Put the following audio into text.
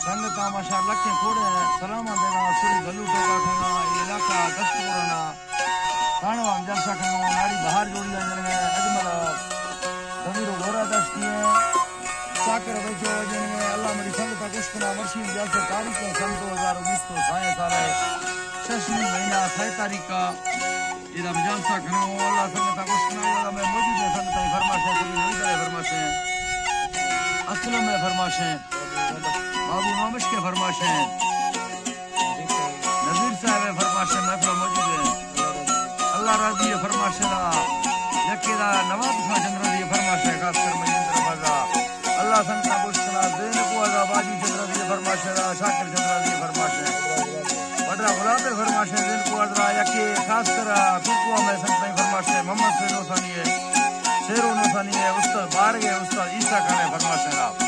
संगत माशाअल्लाह के कोड़े सलाम देना सुरी गलू टोका खाना इलाका दस्तूरना खाना हम जलसा खाना नारी बाहर जोड़ी जाने अजमल जमीर गोरा दस्ती है साकर बचो जने अल्लाह मेरी संगत कुछ ना वर्षी जलसे तारीख है सन 2020 तो साए साल है शशि महीना 6 तारीख का इधर जलसा खाना अल्लाह संगत कुछ ना मैं मौजूद है संगत फरमाशे पूरी नहीं करे फरमाशे असलम में फरमाशे बाबू नौमिश के फरमाशे नजीर साहब फरमाशे महफिल मौजूद है अल्लाह राजी है फरमाशे दा यकेदा नवाब खान चंद्र दी फरमाशे खास कर मजिंद्र बाजा अल्लाह संगता कुशना देन को आजा बाजी चंद्र दी फरमाशे दा शाकिर चंद्र दी फरमाशे बड़ा गुलाब फरमाशे देन को आजा यके खास कर कुकुआ में संगता फरमाशे मोहम्मद शेरो सानी है उस्ताद बार गए उस्ताद ईसा खान फरमाशे दा